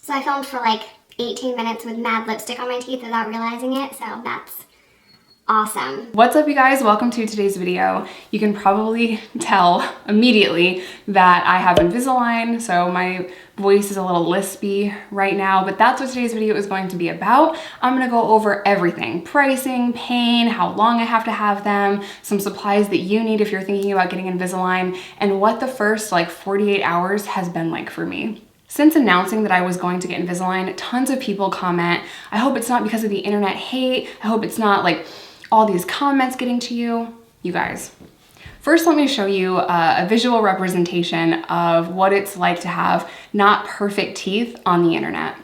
So I filmed for like 18 minutes with mad lipstick on my teeth without realizing it, so that's awesome. What's up, you guys? Welcome to today's video. You can probably tell immediately that I have Invisalign, so my voice is a little lispy right now, but that's what today's video is going to be about. I'm gonna go over everything: pricing, pain, how long I have to have them, some supplies that you need if you're thinking about getting Invisalign, and what the first like 48 hours has been like for me. Since announcing that I was going to get Invisalign, tons of people comment, I hope it's not because of the internet hate. I hope it's not like all these comments getting to you. You guys, first let me show you a visual representation of what it's like to have not perfect teeth on the internet.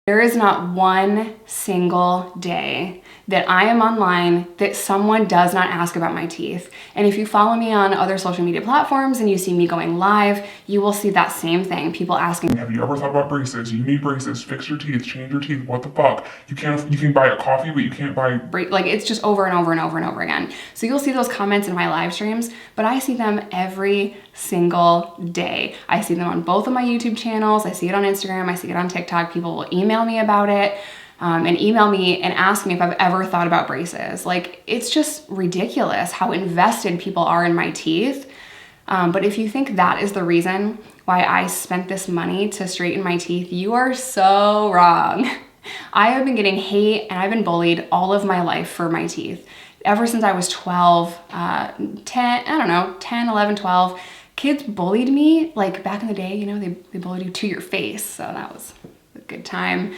There is not one single day that I am online that someone does not ask about my teeth. And if you follow me on other social media platforms and you see me going live, you will see that same thing. People asking, have you ever thought about braces? You need braces. Fix your teeth. Change your teeth. What the fuck? You can buy a coffee, but you can't buy... Like, it's just over and over and over and over again. So you'll see those comments in my live streams, but I see them every single day. I see them on both of my YouTube channels. I see it on Instagram. I see it on TikTok. People will email me about it. And email me and ask me if I've ever thought about braces. Like, it's just ridiculous how invested people are in my teeth. But if you think that is the reason why I spent this money to straighten my teeth, you are so wrong. I have been getting hate and I've been bullied all of my life for my teeth. Ever since I was 12, 10, 11, 12, kids bullied me. Like back in the day, you know, they bullied you to your face. So that was a good time.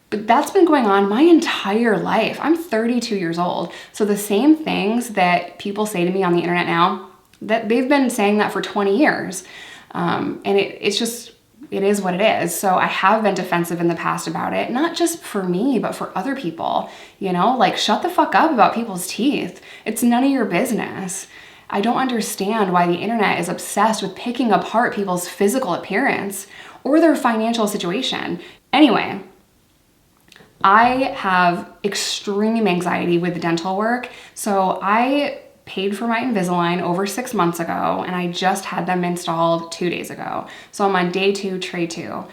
But that's been going on my entire life. I'm 32 years old. So the same things that people say to me on the internet now, that they've been saying that for 20 years. And it is what it is. So I have been defensive in the past about it, not just for me, but for other people. You know, like, shut the fuck up about people's teeth. It's none of your business. I don't understand why the internet is obsessed with picking apart people's physical appearance or their financial situation. Anyway, I have extreme anxiety with dental work, so I paid for my Invisalign over 6 months ago, and I just had them installed 2 days ago. So I'm on day 2, tray 2.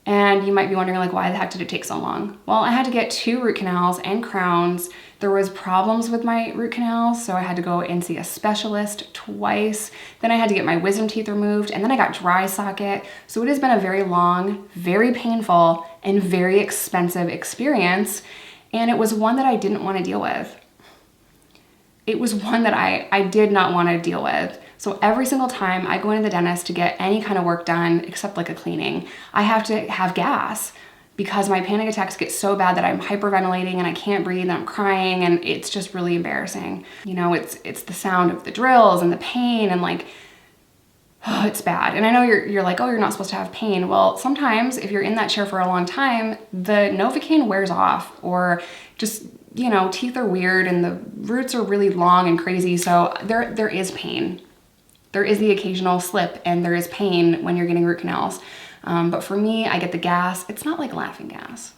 And you might be wondering, like, why the heck did it take so long? Well, I had to get 2 root canals and crowns. There was problems with my root canals, so I had to go and see a specialist twice. Then I had to get my wisdom teeth removed, and then I got dry socket. So it has been a very long, very painful, and very expensive experience. And it was one that I didn't want to deal with. It was one that I did not want to deal with. So every single time I go into the dentist to get any kind of work done, except like a cleaning, I have to have gas because my panic attacks get so bad that I'm hyperventilating and I can't breathe and I'm crying, and it's just really embarrassing. You know, it's the sound of the drills and the pain and like, oh, it's bad. And I know you're like, oh, you're not supposed to have pain. Well, sometimes if you're in that chair for a long time, the Novocaine wears off, or just, you know, teeth are weird and the roots are really long and crazy. So there is pain. There is the occasional slip and there is pain when you're getting root canals. But for me, I get the gas. It's not like laughing gas.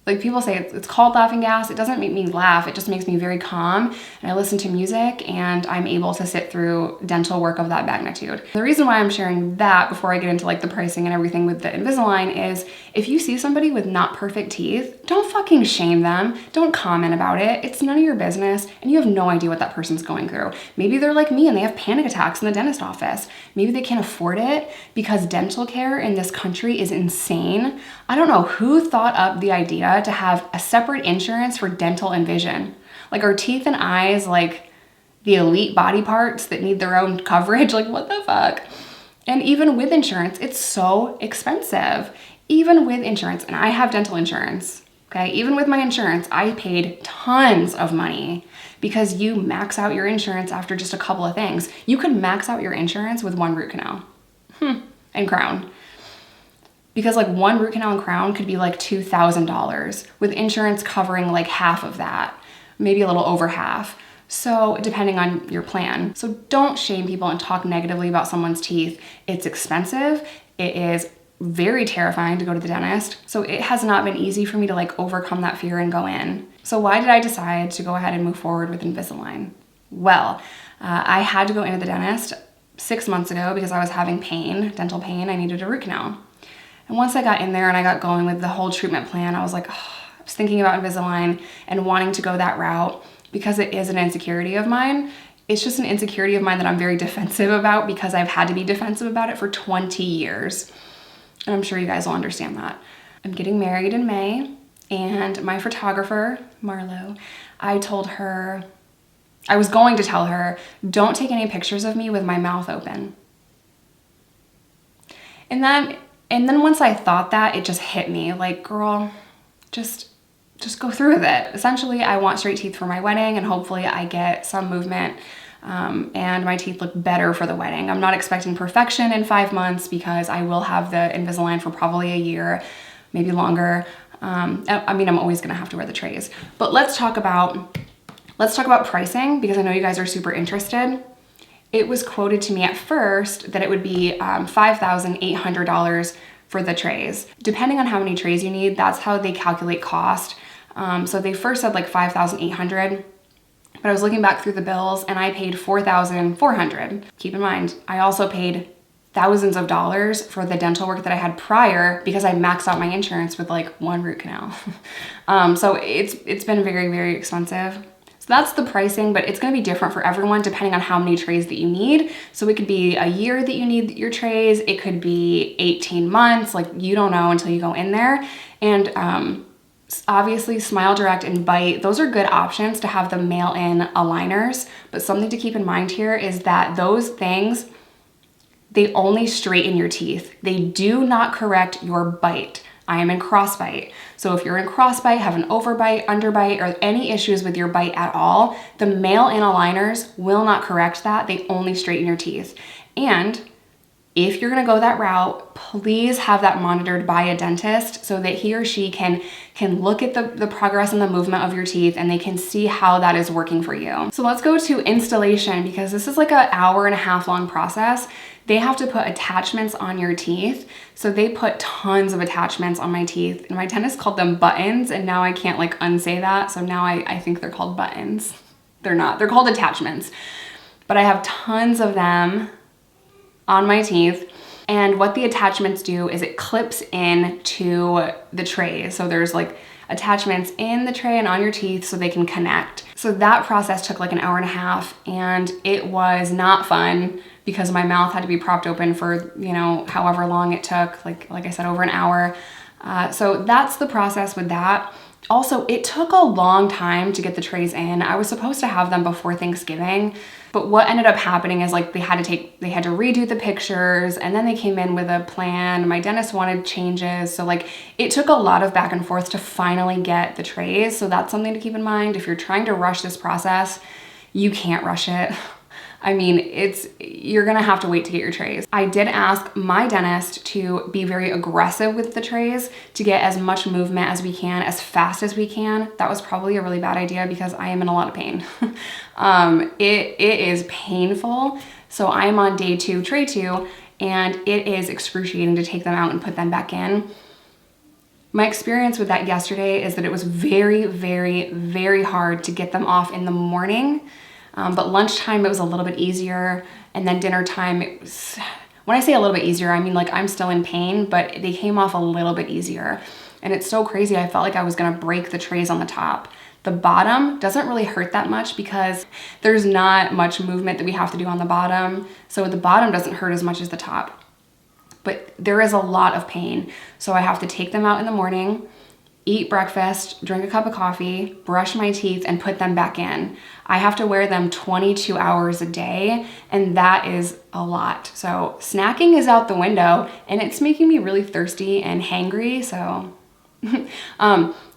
Like, people say it's called laughing gas. It doesn't make me laugh. It just makes me very calm, and I listen to music, and I'm able to sit through dental work of that magnitude. The reason why I'm sharing that before I get into like the pricing and everything with the Invisalign is, if you see somebody with not perfect teeth, don't fucking shame them. Don't comment about it. It's none of your business, and you have no idea what that person's going through. Maybe they're like me and they have panic attacks in the dentist office. Maybe they can't afford it because dental care in this country is insane. I don't know who thought up the idea to have a separate insurance for dental and vision. Like, our teeth and eyes, like the elite body parts that need their own coverage. Like, what the fuck? And even with insurance, it's so expensive. Even with insurance, and I have dental insurance, okay? Even with my insurance, I paid tons of money because you max out your insurance after just a couple of things. You could max out your insurance with 1 root canal and crown. Because like 1 root canal and crown could be like $2,000 with insurance covering like half of that, maybe a little over half. So depending on your plan. So don't shame people and talk negatively about someone's teeth. It's expensive. It is very terrifying to go to the dentist. So it has not been easy for me to like overcome that fear and go in. So why did I decide to go ahead and move forward with Invisalign? Well, I had to go into the dentist 6 months ago because I was having pain, dental pain. I needed a root canal. And once I got in there and I got going with the whole treatment plan, I was like, oh, I was thinking about Invisalign and wanting to go that route because it is an insecurity of mine. It's just an insecurity of mine that I'm very defensive about because I've had to be defensive about it for 20 years. And I'm sure you guys will understand that. I'm getting married in May, and my photographer, Marlo, I was going to tell her, don't take any pictures of me with my mouth open. And then once I thought that, it just hit me like, girl, just go through with it. Essentially, I want straight teeth for my wedding, and hopefully I get some movement and my teeth look better for the wedding. I'm not expecting perfection in 5 months because I will have the Invisalign for probably a year, maybe longer. I mean, I'm always gonna have to wear the trays. But let's talk about pricing because I know you guys are super interested. It was quoted to me at first that it would be $5,800 for the trays. Depending on how many trays you need, that's how they calculate cost. So they first said like $5,800, but I was looking back through the bills and I paid $4,400. Keep in mind, I also paid thousands of dollars for the dental work that I had prior because I maxed out my insurance with like 1 root canal. So it's been very, very expensive. So that's the pricing, but it's gonna be different for everyone depending on how many trays that you need. So it could be a year that you need your trays. It could be 18 months, like you don't know until you go in there. And obviously Smile Direct and Bite, those are good options to have the mail-in aligners. But something to keep in mind here is that those things, they only straighten your teeth. They do not correct your bite. I am in crossbite. So if you're in crossbite, have an overbite, underbite, or any issues with your bite at all, the mail-in aligners will not correct that. They only straighten your teeth. And if you're gonna go that route, please have that monitored by a dentist so that he or she can look at the progress and the movement of your teeth and they can see how that is working for you. So let's go to installation because this is like an 1.5 hour long process. They have to put attachments on your teeth. So they put tons of attachments on my teeth and my dentist called them buttons and now I can't like unsay that. So now I think they're called buttons. They're not, they're called attachments. But I have tons of them on my teeth. And what the attachments do is it clips in to the trays. So there's like attachments in the tray and on your teeth so they can connect. So that process took like 1.5 hours and it was not fun because my mouth had to be propped open for, you know, however long it took, like I said, over 1 hour. So that's the process with that. Also, it took a long time to get the trays in. I was supposed to have them before Thanksgiving, but what ended up happening is like they had to redo the pictures and then they came in with a plan. My dentist wanted changes. So like it took a lot of back and forth to finally get the trays. So that's something to keep in mind. If you're trying to rush this process, you can't rush it. I mean, you're gonna have to wait to get your trays. I did ask my dentist to be very aggressive with the trays to get as much movement as we can, as fast as we can. That was probably a really bad idea because I am in a lot of pain. It is painful. So I am on day 2, tray 2, and it is excruciating to take them out and put them back in. My experience with that yesterday is that it was very, very, very hard to get them off in the morning. But lunchtime, it was a little bit easier. And then dinner time, it was, when I say a little bit easier, I mean like I'm still in pain, but they came off a little bit easier. And it's so crazy. I felt like I was gonna break the trays on the top. The bottom doesn't really hurt that much because there's not much movement that we have to do on the bottom. So the bottom doesn't hurt as much as the top. But there is a lot of pain. So I have to take them out in the morning, eat breakfast, drink a cup of coffee, brush my teeth, and put them back in. I have to wear them 22 hours a day, and that is a lot. So snacking is out the window, and it's making me really thirsty and hangry, so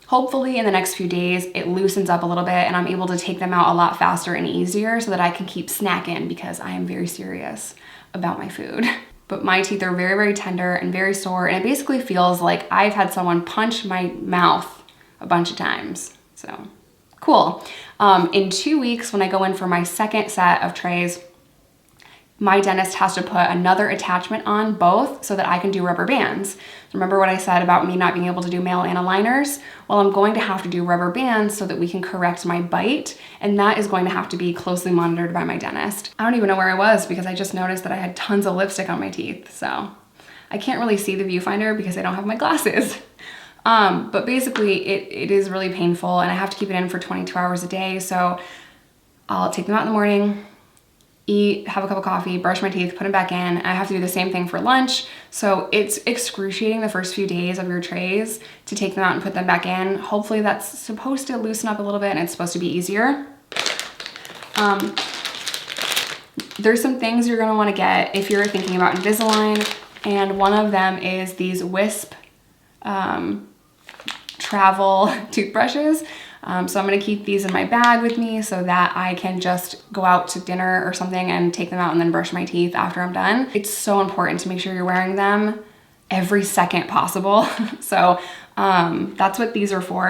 hopefully in the next few days, it loosens up a little bit, and I'm able to take them out a lot faster and easier so that I can keep snacking because I am very serious about my food. But my teeth are very, very tender and very sore, and it basically feels like I've had someone punch my mouth a bunch of times. So cool. In 2 weeks, when I go in for my second set of trays, my dentist has to put another attachment on both so that I can do rubber bands. Remember what I said about me not being able to do male aligners? Well, I'm going to have to do rubber bands so that we can correct my bite, and that is going to have to be closely monitored by my dentist. I don't even know where I was because I just noticed that I had tons of lipstick on my teeth, so I can't really see the viewfinder because I don't have my glasses. But basically it is really painful, and I have to keep it in for 22 hours a day, so I'll take them out in the morning, eat, have a cup of coffee, brush my teeth, put them back in. I have to do the same thing for lunch. So it's excruciating the first few days of your trays to take them out and put them back in. Hopefully that's supposed to loosen up a little bit and it's supposed to be easier. There's some things you're gonna wanna get if you're thinking about Invisalign, and one of them is these Wisp travel toothbrushes. So I'm gonna keep these in my bag with me so that I can just go out to dinner or something and take them out and then brush my teeth after I'm done. It's so important to make sure you're wearing them every second possible. So that's what these are for.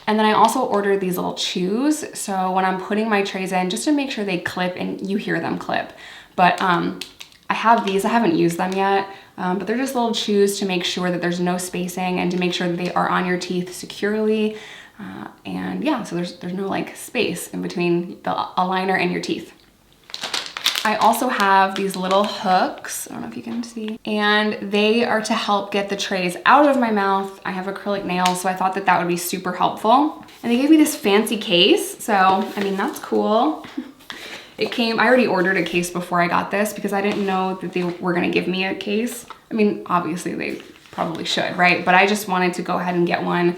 And then I also ordered these little chews. So when I'm putting my trays in, just to make sure they clip and you hear them clip. But I have these, I haven't used them yet, but they're just little chews to make sure that there's no spacing and to make sure that they are on your teeth securely. And yeah, so there's no like space in between the aligner and your teeth. I also have these little hooks, I don't know if you can see, and they are to help get the trays out of my mouth. I have acrylic nails, so I thought that that would be super helpful. And they gave me this fancy case, so I mean, that's cool. It came, I already ordered a case before I got this because I didn't know that they were gonna give me a case. I mean, obviously they probably should, right? But I just wanted to go ahead and get one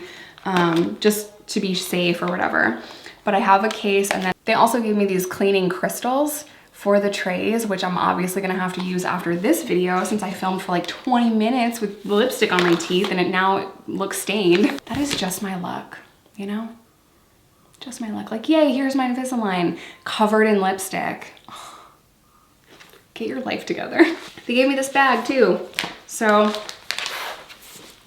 just to be safe or whatever. But I have a case, and then they also gave me these cleaning crystals for the trays, which I'm obviously gonna have to use after this video since I filmed for like 20 minutes with lipstick on my teeth and it looks stained. That is just my luck, you know? Just my luck. Like, yay, here's my Invisalign covered in lipstick. Get your life together. They gave me this bag too. So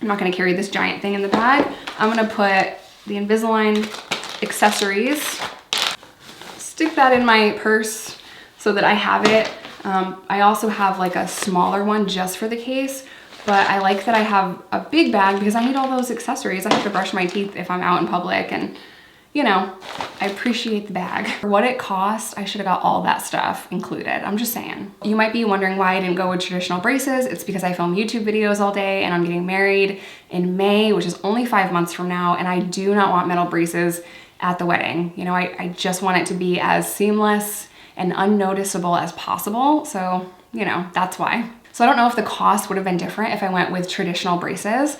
I'm not gonna carry this giant thing in the bag. I'm gonna put the Invisalign accessories, stick that in my purse so that I have it. I also have like a smaller one just for the case, but I like that I have a big bag because I need all those accessories. I have to brush my teeth if I'm out in public, and you know, I appreciate the bag. For what it cost, I should have got all that stuff included. I'm just saying. You might be wondering why I didn't go with traditional braces. It's because I film YouTube videos all day and I'm getting married in May, which is only 5 months from now, and I do not want metal braces at the wedding. You know, I just want it to be as seamless and unnoticeable as possible. So, you know, that's why. So I don't know if the cost would have been different if I went with traditional braces.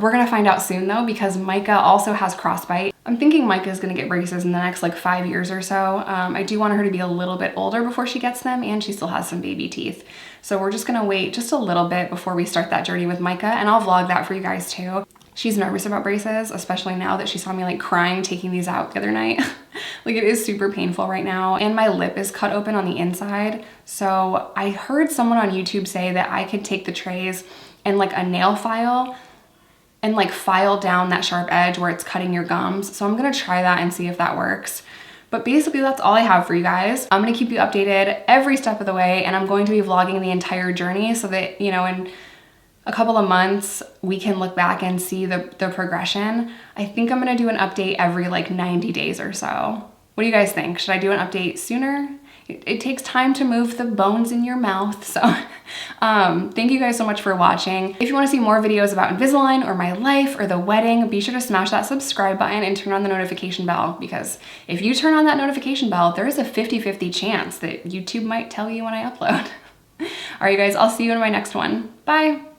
We're gonna find out soon though, because Micah also has crossbite. I'm thinking Micah is gonna get braces in the next like 5 years or so. I do want her to be a little bit older before she gets them, and she still has some baby teeth. So we're just gonna wait just a little bit before we start that journey with Micah, and I'll vlog that for you guys too. She's nervous about braces, especially now that she saw me like crying taking these out the other night. Like, it is super painful right now, and my lip is cut open on the inside. So I heard someone on YouTube say that I could take the trays and like a nail file and like file down that sharp edge where it's cutting your gums. So I'm gonna try that and see if that works. But basically that's all I have for you guys. I'm gonna keep you updated every step of the way, and I'm going to be vlogging the entire journey so that, you know, in a couple of months we can look back and see the progression. I think I'm gonna do an update every like 90 days or so. What do you guys think? Should I do an update sooner? It takes time to move the bones in your mouth. So thank you guys so much for watching. If you want to see more videos about Invisalign or my life or the wedding, be sure to smash that subscribe button and turn on the notification bell, because if you turn on that notification bell, there is a 50-50 chance that YouTube might tell you when I upload. All right, you guys, I'll see you in my next one. Bye.